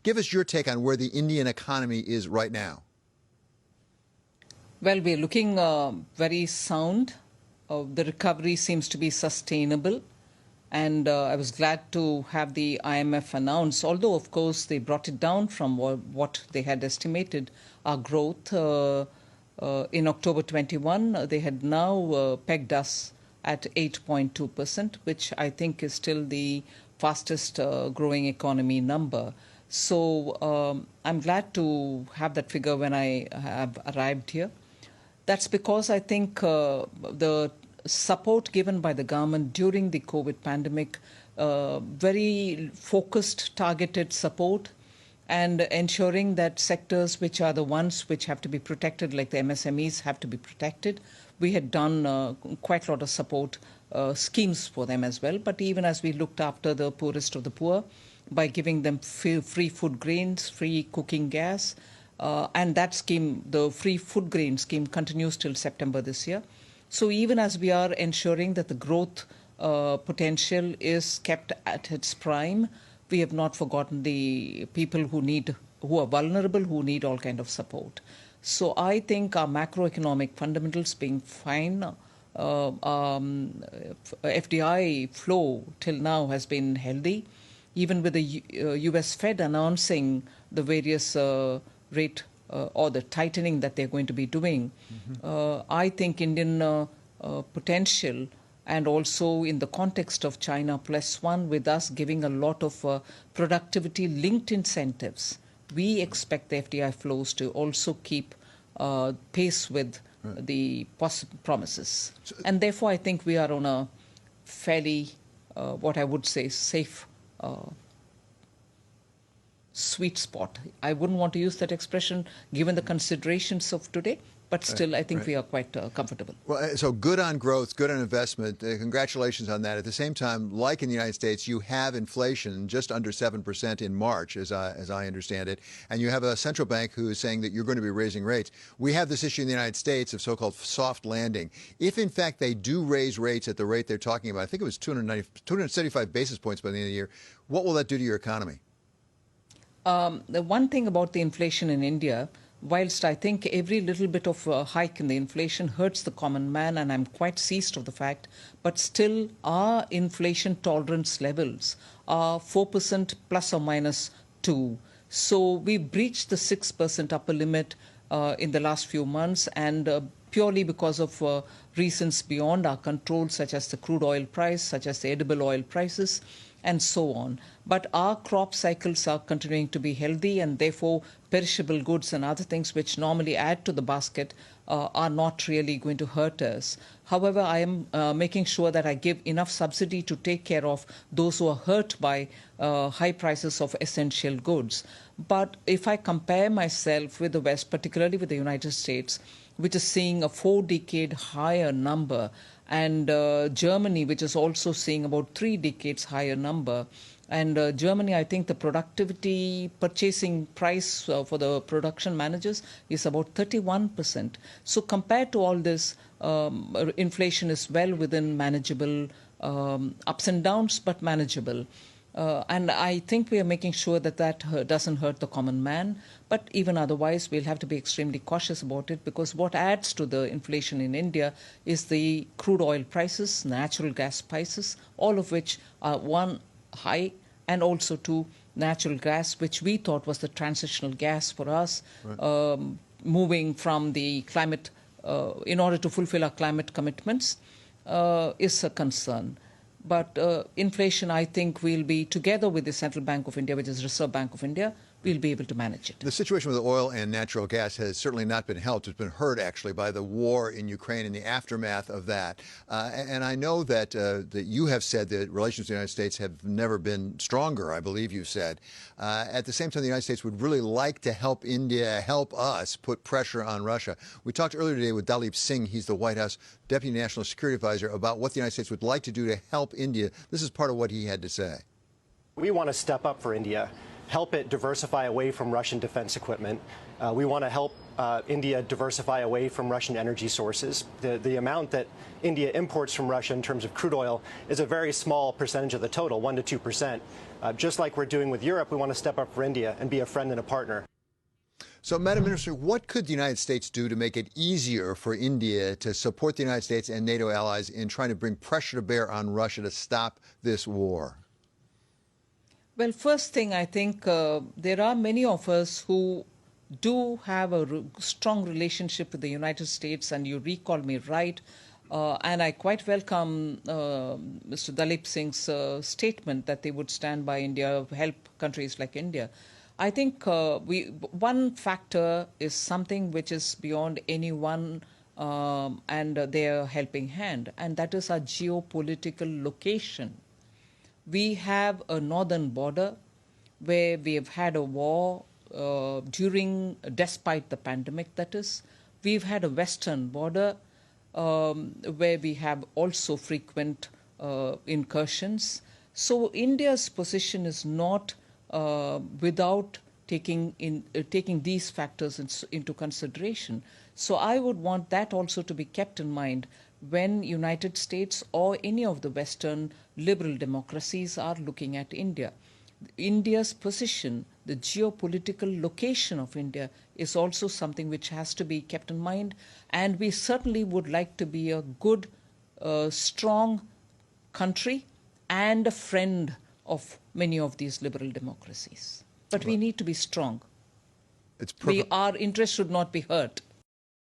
Give us your take on where the Indian economy is right now. Well, we're looking very sound. The recovery seems to be sustainable. And I was glad to have the IMF announce, although, of course, they brought it down from what they had estimated our growth. In October 21, they had now pegged us at 8.2%, which I think is still the fastest growing economy number. So I'm glad to have that figure when I have arrived here. That's because I think the support given by the government during the COVID pandemic, very focused, targeted support, and ensuring that sectors which are the ones which have to be protected, like the MSMEs, have to be protected. We had done quite a lot of support schemes for them as well. But even as we looked after the poorest of the poor by giving them free food grains, free cooking gas, and that scheme, the free food grain scheme, continues till September this year. So even as we are ensuring that the growth potential is kept at its prime, we have not forgotten the people who are vulnerable, who need all kind of support. So I think our macroeconomic fundamentals being fine, FDI flow till now has been healthy, even with the US Fed announcing the various rate or the tightening that they're going to be doing. I think Indian potential, and also in the context of China +1, with us giving a lot of productivity-linked incentives, we expect the FDI flows to also keep pace with the promises. And therefore, I think we are on a fairly, what I would say, safe sweet spot. I wouldn't want to use that expression given the considerations of today, but still I think we are quite comfortable. Well, so good on growth, good on investment. Congratulations on that. At the same time, like in the United States, you have inflation just under 7% in March, as I understand it, and you have a central bank who is saying that you're going to be raising rates. We have this issue in the United States of so-called soft landing. If, in fact, they do raise rates at the rate they're talking about, I think it was 275 basis points by the end of the year, what will that do to your economy? The one thing about the inflation in India, whilst I think every little bit of hike in the inflation hurts the common man, and I'm quite seized of the fact, but still our inflation tolerance levels are 4% plus or minus 2. So we breached the 6% upper limit in the last few months, and purely because of reasons beyond our control, such as the crude oil price, such as the edible oil prices, and so on. But our crop cycles are continuing to be healthy, and therefore perishable goods and other things which normally add to the basket are not really going to hurt us. However, I am making sure that I give enough subsidy to take care of those who are hurt by high prices of essential goods. But if I compare myself with the West, particularly with the United States, which is seeing a 4-decade higher number, and Germany, which is also seeing about 3 decades higher number. And Germany, I think the productivity purchasing price for the production managers is about 31%. So compared to all this, inflation is well within manageable ups and downs, but manageable. And I think we are making sure that that doesn't hurt the common man. But even otherwise, we'll have to be extremely cautious about it, because what adds to the inflation in India is the crude oil prices, natural gas prices, all of which are, one, high, and also two, natural gas, which we thought was the transitional gas for us, moving from the climate, in order to fulfill our climate commitments, is a concern. But inflation, I think, will be, together with the Central Bank of India, which is Reserve Bank of India, we'll be able to manage it. The situation with oil and natural gas has certainly not been helped. It's been hurt, actually, by the war in Ukraine and the aftermath of that. And I know that that you have said that relations with the United States have never been stronger, I believe you said. At the same time, the United States would really like to help India, help us put pressure on Russia. We talked earlier today with Dalip Singh, he's the White House Deputy National Security Advisor, about what the United States would like to do to help India. This is part of what he had to say. We want to step up for India help it diversify away from Russian defense equipment. We want to help India diversify away from Russian energy sources. The amount that India imports from Russia in terms of crude oil is a very small percentage of the total, 1 to 2%. Just like we're doing with Europe, we want to step up for India and be a friend and a partner. So, Madam Minister, what could the United States do to make it easier for India to support the United States and NATO allies in trying to bring pressure to bear on Russia to stop this war? Well, first thing, I think there are many of us who do have a strong relationship with the United States, and you recall me right. And I quite welcome Mr. Dalip Singh's statement that they would stand by India, help countries like India. I think one factor is something which is beyond anyone and their helping hand, and that is our geopolitical location. We have a northern border where we have had a war despite the pandemic, that is. We've had a western border where we have also frequent incursions. So India's position is not without taking these factors into consideration. So I would want that also to be kept in mind when United States or any of the Western liberal democracies are looking at India. India's position, the geopolitical location of India, is also something which has to be kept in mind. And we certainly would like to be a good, strong country and a friend of many of these liberal democracies. But we need to be strong. Our interests should not be hurt.